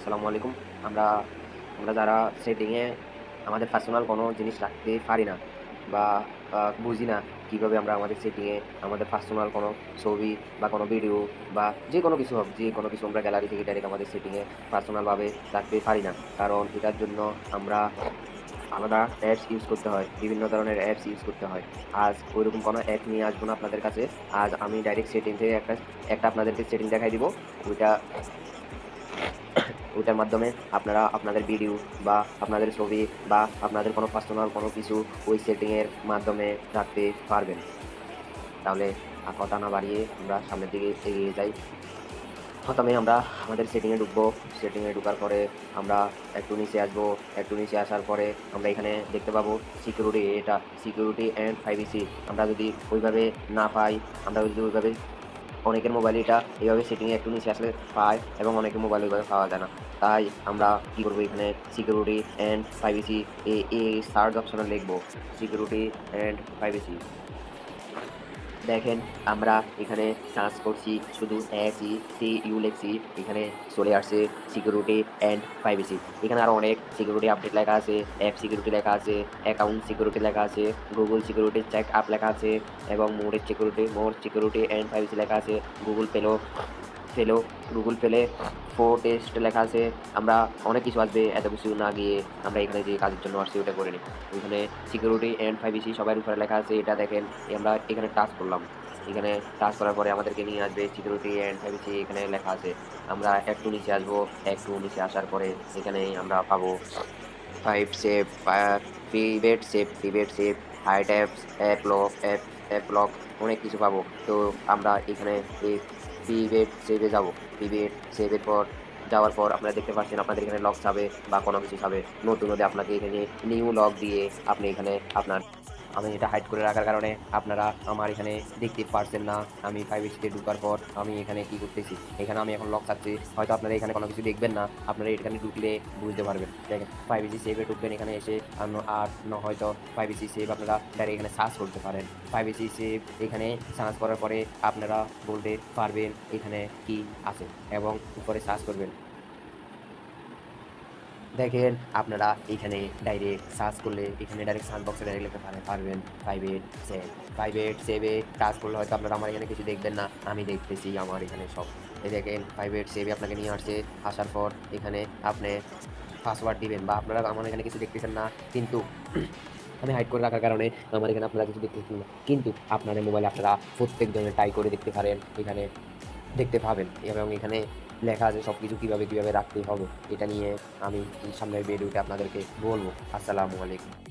আসসালামু আলাইকুম। আমরা আমরা যারা সেটিংয়ে আমাদের পার্সোনাল কোনো জিনিস রাখতে পারি না বা বুঝি না কিভাবে আমরা আমাদের সেটিংয়ে আমাদের পার্সোনাল কোনো ছবি বা কোনো ভিডিও বা যেকোনো কিছু হোক, যেকোনো কিছু আমরা গ্যালারি থেকে ডাইরেক্ট আমাদের সেটিংয়ে পার্সোনালভাবে রাখতে পারি না। কারণ এটার জন্য আমরা আলাদা অ্যাপস ইউজ করতে হয়। বিভিন্ন ধরনের অ্যাপস ইউজ করতে হয়। আজ ঐরকম কোনো অ্যাপ নিয়ে আসবো না আপনাদের কাছে। আজ আমি ডাইরেক্ট সেটিং থেকে একটা একটা আপনাদেরকে সেটিং দেখাই দিব। ওইটা ওইটার মাধ্যমে আপনারা আপনাদের ভিডিও বা আপনাদের ছবি বা আপনাদের কোনো পার্সোনাল কোনো কিছু ওই সেটিংয়ের মাধ্যমে রাখতে পারবেন। তাহলে কথা না বাড়িয়ে আমরা সামনের দিকে এগিয়ে যাই। প্রথমে আমরা আমাদের সেটিংয়ে ঢুকবো। সেটিংয়ে ঢোকার পরে আমরা একটু নিচে আসবো। একটু নিচে আসার পরে আমরা এখানে দেখতে পাবো সিকিউরিটি, এটা সিকিউরিটি অ্যান্ড প্রাইভেসি। আমরা যদি ওইভাবে না পাই, আমরা যদি ওইভাবে অনেকের মোবাইলে এটা এভাবে সেটিংয়ে একটু নিচে আসলে পায় এবং অনেকের মোবাইলে ওইভাবে পাওয়া যায় না। তাই আমরা কি করবো, এখানে সিকিউরিটি অ্যান্ড প্রাইভেসি এই সার্চ অপশনে লিখবো সিকিউরিটি অ্যান্ড প্রাইভেসি। দেখেন আমরা এখানে সার্চ করছি, শুধু SECU লিখছি, এখানে চলে আসছে সিকিউরিটি অ্যান্ড প্রাইভেসি। এখানে আরও অনেক সিকিউরিটি আপডেট লেখা আছে, অ্যাপ সিকিউরিটি লেখা আছে, অ্যাকাউন্ট সিকিউরিটি লেখা আছে, গুগল সিকিউরিটি চেক আপ লেখা আছে এবং মোর সিকিউরিটি অ্যান্ড প্রাইভেসি লেখা আছে। গুগল পেলো ফেলো গুগল পেলে ফোর টেস্ট লেখা আছে। আমরা অনেক কিছু আসবে, এত কিছু না গিয়ে আমরা এখানে যে কাজের জন্য আসছি ওটা করে নিই। এখানে সিকিউরিটি অ্যান্ড প্রাইভেসি সবার উপরে লেখা আছে, এটা দেখেন। আমরা এখানে টাচ করলাম, এখানে টাচ করার পরে আমাদেরকে নিয়ে আসবে সিকিউরিটি অ্যান্ড প্রাইভেসি, এখানে লেখা আছে। আমরা একটু নিচে আসবো, একটু নিচে আসার পরে এখানে আমরা পাবো file safe, private safe, hide apps, app lock, অনেক কিছু পাবো। তো আমরা এখানে এই প্রিভেট সেভে যাবো। প্রিভেট সেভের পর যাওয়ার পর আপনারা দেখতে পাচ্ছেন আপনাদের এখানে লক চাবে বা কোনো কিছু চাবে। নতুন হলে আপনাকে এখানে নিউ লক দিয়ে আপনি এখানে আপনার, আমি এটা হাইড করে রাখার কারণে আপনারা আমার এখানে দেখতে পারছেন না। আমি প্রাইভেসিতে ঢোকার পর আমি এখানে কি করতেছি, এখানে আমি এখন লক চাচ্ছি। হয়তো আপনারা এখানে কোনো কিছু দেখবেন না, আপনারা এখানে ঢুকলে বুঝতে পারবেন। দেখেন প্রাইভেসি সেভে ঢুকবেন, এখানে এসে আর হয়তো প্রাইভেসি সেভ আপনারা ডাইরেক্ট এখানে সার্চ করতে পারেন। প্রাইভেসি সেভ এখানে সার্চ করার পরে আপনারা বলতে পারবেন এখানে কি আছে এবং উপরে সার্চ করবেন। দেখেন আপনারা এখানে ডাইরেক্ট সার্চ করলে এখানে ডাইরেক্ট সার্চ বক্সে ডাইরেক্ট লিখতে পারবেন প্রাইভেট সেভ। প্রাইভেট সেভে টাচ করলে হয়তো আপনারা আমার এখানে কিছু দেখবেন না, আমি দেখতেছি আমার এখানে সব। এই দেখেন প্রাইভেট সেভে আপনাকে নিয়ে আসছে। আসার পর এখানে আপনি পাসওয়ার্ড দিবেন বা আপনারা আমার এখানে কিছু দেখতেছেন না, কিন্তু আমি হাইড করে রাখার কারণে আমার এখানে আপনারা কিছু দেখতেছেন না, কিন্তু আপনাদের মোবাইলে আপনারা প্রত্যেকজনে ট্রাই করে দেখতে পারেন, এখানে দেখতে পাবেন এবং এখানে লেখা আছে সবকিছু কিভাবে রাখতে হবে। এটা নিয়ে আমি সামনের ভিডিওতে আপনাদেরকে বলবো। আসসালামু আলাইকুম।